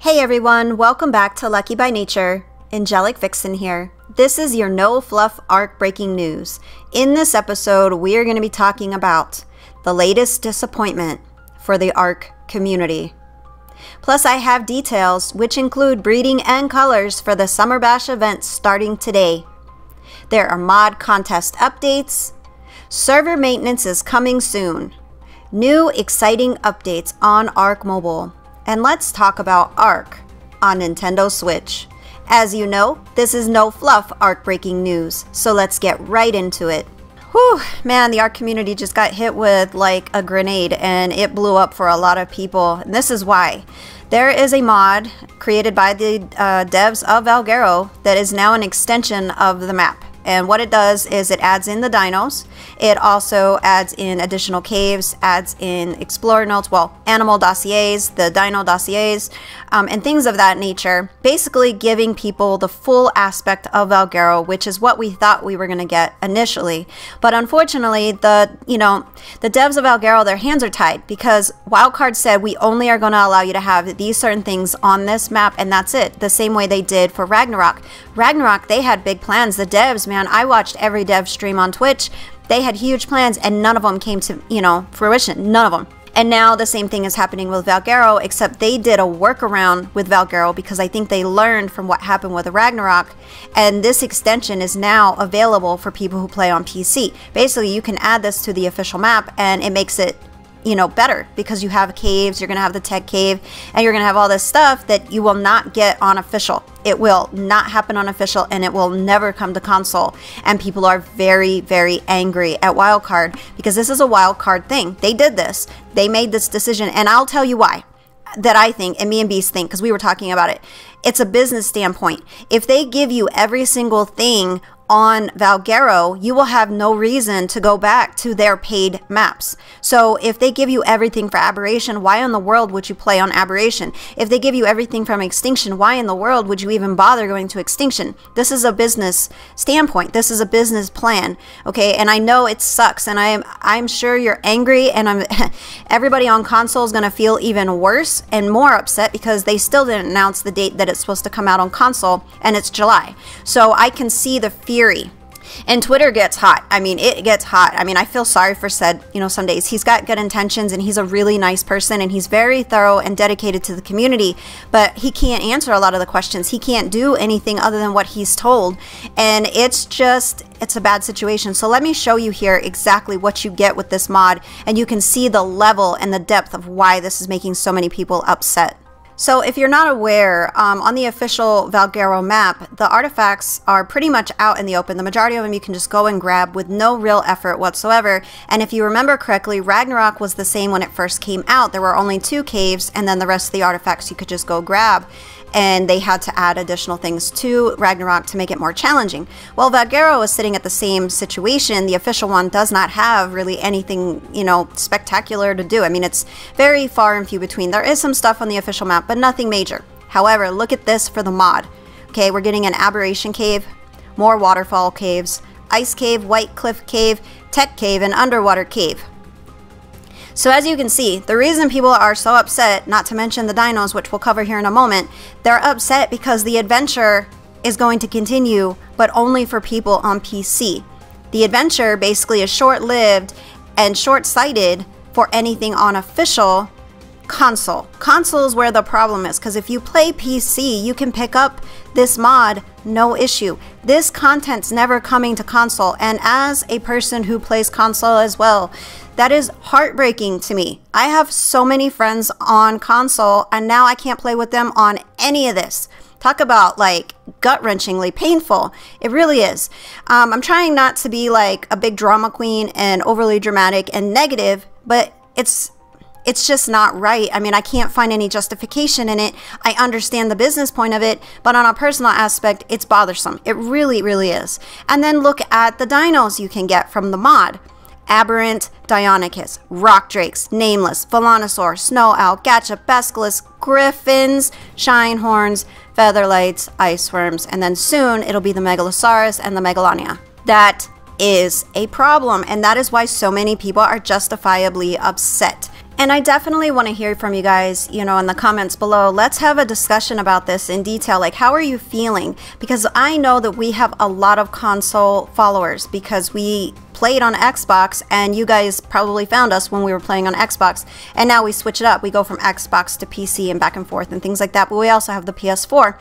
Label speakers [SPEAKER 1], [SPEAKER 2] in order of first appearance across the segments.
[SPEAKER 1] Hey everyone, welcome back to Lucky by Nature. Angelic Vixen here. This is your no fluff Ark breaking news. In this episode, we are going to be talking about the latest disappointment for the Ark community. Plus, I have details which include breeding and colors for the Summer Bash event starting today. There are mod contest updates. Server maintenance is coming soon. New exciting updates on Ark Mobile. And let's talk about Ark on Nintendo Switch. As you know, this is no fluff Ark breaking news, so let's get right into it. Whew, man, the Ark community just got hit with like a grenade and it blew up for a lot of people. And this is why. There is a mod created by the devs of Valguero that is now an extension of the map. And what it does is it adds in the dinos. It also adds in additional caves, adds in explorer notes, well, animal dossiers, the dino dossiers, and things of that nature. Basically giving people the full aspect of Valguero, which is what we thought we were going to get initially. But unfortunately, the devs of Valguero, their hands are tied because Wildcard said we only are going to allow you to have these certain things on this map, and that's it. The same way they did for Ragnarok. Ragnarok, they had big plans. The devs, man, I watched every dev stream on Twitch. They had huge plans and none of them came to, fruition. None of them. And now the same thing is happening with Valguero, except they did a workaround with Valguero because I think they learned from what happened with the Ragnarok. And this extension is now available for people who play on PC. Basically, you can add this to the official map and it makes it better because you have caves, you're going to have the tech cave, and you're going to have all this stuff that you will not get on official. It will not happen on official and it will never come to console. And people are very, very angry at Wildcard because this is a Wildcard thing. They did this. They made this decision, and I'll tell you why. That I think, and me and Beast think, because we were talking about it. It's a business standpoint. If they give you every single thing on Valguero, you will have no reason to go back to their paid maps. So if they give you everything for Aberration, why in the world would you play on Aberration? If they give you everything from Extinction, why in the world would you even bother going to Extinction? This is a business standpoint. This is a business plan, okay? And I know it sucks, and I'm sure you're angry, and everybody on console is going to feel even worse and more upset because they still didn't announce the date that it's supposed to come out on console, and it's July. So I can see the fear. And Twitter gets hot. I mean, it gets hot. I mean, I feel sorry for Said, some days. He's got good intentions and he's a really nice person and he's very thorough and dedicated to the community, but he can't answer a lot of the questions. He can't do anything other than what he's told. And it's a bad situation. So let me show you here exactly what you get with this mod, and you can see the level and the depth of why this is making so many people upset. So if you're not aware, on the official Valguero map, the artifacts are pretty much out in the open. The majority of them you can just go and grab with no real effort whatsoever. And if you remember correctly, Ragnarok was the same when it first came out. There were only 2 caves, and then the rest of the artifacts you could just go grab. And they had to add additional things to Ragnarok to make it more challenging. Well, Valguero is sitting at the same situation. The official one does not have really anything, spectacular to do. I mean, it's very far and few between. There is some stuff on the official map, but nothing major. However, look at this for the mod. Okay, we're getting an Aberration Cave, more waterfall caves, ice cave, white cliff cave, tech cave, and underwater cave. So as you can see, the reason people are so upset, not to mention the dinos, which we'll cover here in a moment, they're upset because the adventure is going to continue, but only for people on PC. The adventure basically is short-lived and short-sighted for anything on official console. Console is where the problem is, because if you play PC, you can pick up this mod, no issue. This content's never coming to console, and as a person who plays console as well, that is heartbreaking to me. I have so many friends on console, and now I can't play with them on any of this. Talk about like gut-wrenchingly painful. It really is. I'm trying not to be like a big drama queen and overly dramatic and negative, but it's just not right. I mean, I can't find any justification in it. I understand the business point of it, but on a personal aspect, it's bothersome. It really, really is. And then look at the dinos you can get from the mod. Aberrant, Deinonychus, Rock Drakes, Nameless, Velonosaur, Snow Owl, Gachap, Basilisk, Griffins, Shinehorns, Featherlights, Iceworms, and then soon it'll be the Megalosaurus and the Megalania. That is a problem, and that is why so many people are justifiably upset. And I definitely want to hear from you guys, in the comments below. Let's have a discussion about this in detail. Like, how are you feeling? Because I know that we have a lot of console followers because we played on Xbox, and you guys probably found us when we were playing on Xbox, and now we switch it up. We go from Xbox to PC and back and forth and things like that, but we also have the PS4.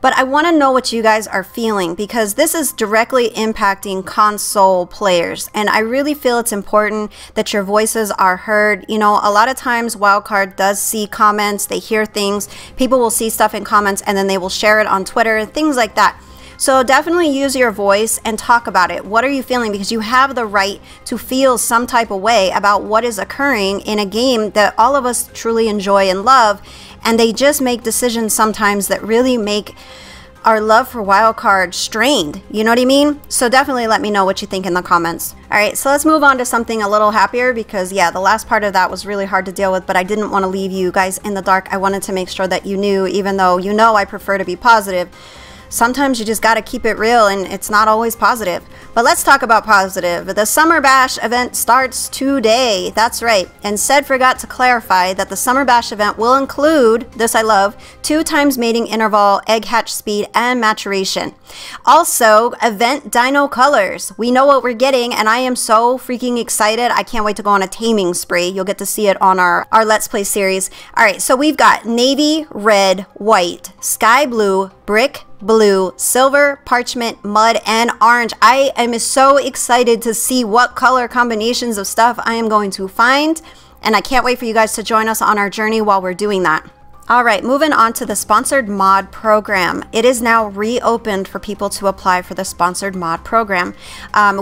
[SPEAKER 1] But I want to know what you guys are feeling, because this is directly impacting console players, and I really feel it's important that your voices are heard. A lot of times Wildcard does see comments, they hear things, people will see stuff in comments, and then they will share it on Twitter, things like that. So definitely use your voice and talk about it. What are you feeling? Because you have the right to feel some type of way about what is occurring in a game that all of us truly enjoy and love. And they just make decisions sometimes that really make our love for Wildcard strained. You know what I mean? So definitely let me know what you think in the comments. All right, so let's move on to something a little happier, because yeah, the last part of that was really hard to deal with, but I didn't want to leave you guys in the dark. I wanted to make sure that you knew, even though I prefer to be positive. Sometimes you just got to keep it real, and it's not always positive. But let's talk about positive. The Summer Bash event starts today. That's right. And Said forgot to clarify that the Summer Bash event will include, this I love, 2 times mating interval, egg hatch speed, and maturation. Also, event dino colors. We know what we're getting, and I am so freaking excited. I can't wait to go on a taming spree. You'll get to see it on our Let's Play series. All right, so we've got navy, red, white, sky blue, brick, blue, silver, parchment, mud, and orange. I am so excited to see what color combinations of stuff I am going to find, and I can't wait for you guys to join us on our journey while we're doing that. All right, moving on to the sponsored mod program. It is now reopened for people to apply for the sponsored mod program.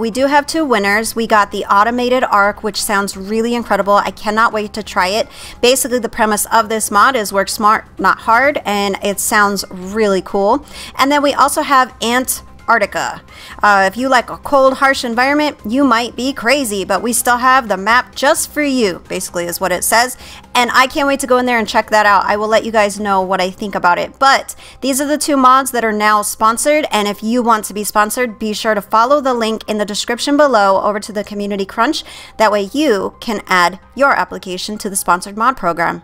[SPEAKER 1] We do have 2 winners. We got the automated Ark, which sounds really incredible. I cannot wait to try it. Basically, the premise of this mod is work smart, not hard, and it sounds really cool. And then we also have Antarctica. If you like a cold, harsh environment, you might be crazy, but we still have the map just for you, basically is what it says. And I can't wait to go in there and check that out. I will let you guys know what I think about it. But these are the 2 mods that are now sponsored, and if you want to be sponsored, be sure to follow the link in the description below over to the Community Crunch. That way you can add your application to the sponsored mod program.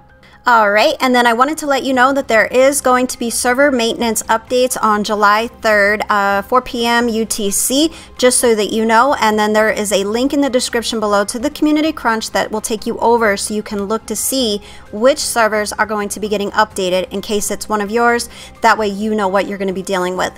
[SPEAKER 1] Alright, and then I wanted to let you know that there is going to be server maintenance updates on July 3rd, 4 p.m. UTC, just so that you know. And then there is a link in the description below to the Community Crunch that will take you over so you can look to see which servers are going to be getting updated in case it's one of yours. That way you know what you're going to be dealing with.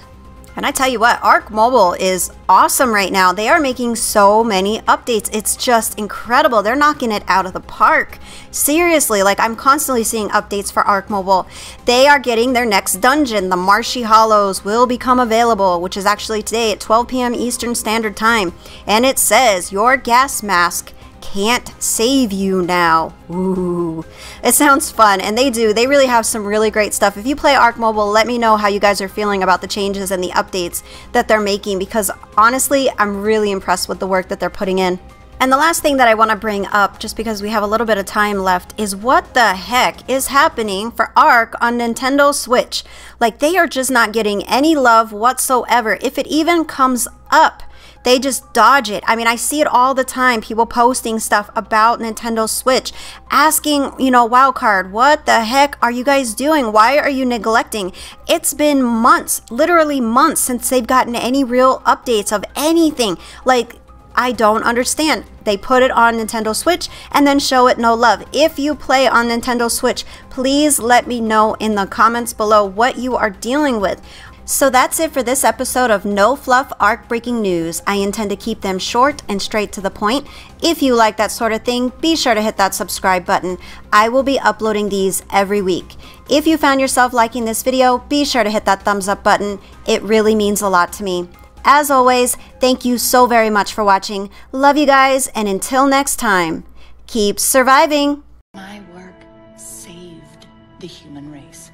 [SPEAKER 1] And I tell you what, Ark Mobile is awesome right now. They are making so many updates. It's just incredible. They're knocking it out of the park. Seriously, like, I'm constantly seeing updates for Ark Mobile. They are getting their next dungeon. The Marshy Hollows will become available, which is actually today at 12 p.m. Eastern Standard Time. And it says your gas mask can't save you now. Ooh, it sounds fun, and they do. They really have some really great stuff. If you play Ark Mobile, let me know how you guys are feeling about the changes and the updates that they're making, because honestly, I'm really impressed with the work that they're putting in. And the last thing that I want to bring up, just because we have a little bit of time left, is what the heck is happening for Ark on Nintendo Switch. Like, they are just not getting any love whatsoever. If it even comes up, they just dodge it. I mean, I see it all the time. People posting stuff about Nintendo Switch, asking, Wildcard, what the heck are you guys doing? Why are you neglecting? It's been months, literally months, since they've gotten any real updates of anything. Like, I don't understand. They put it on Nintendo Switch and then show it no love. If you play on Nintendo Switch, please let me know in the comments below what you are dealing with. So that's it for this episode of No Fluff Ark Breaking News. I intend to keep them short and straight to the point. If you like that sort of thing, be sure to hit that subscribe button. I will be uploading these every week. If you found yourself liking this video, be sure to hit that thumbs up button. It really means a lot to me. As always, thank you so very much for watching. Love you guys, and until next time, keep surviving.
[SPEAKER 2] My work saved the human race.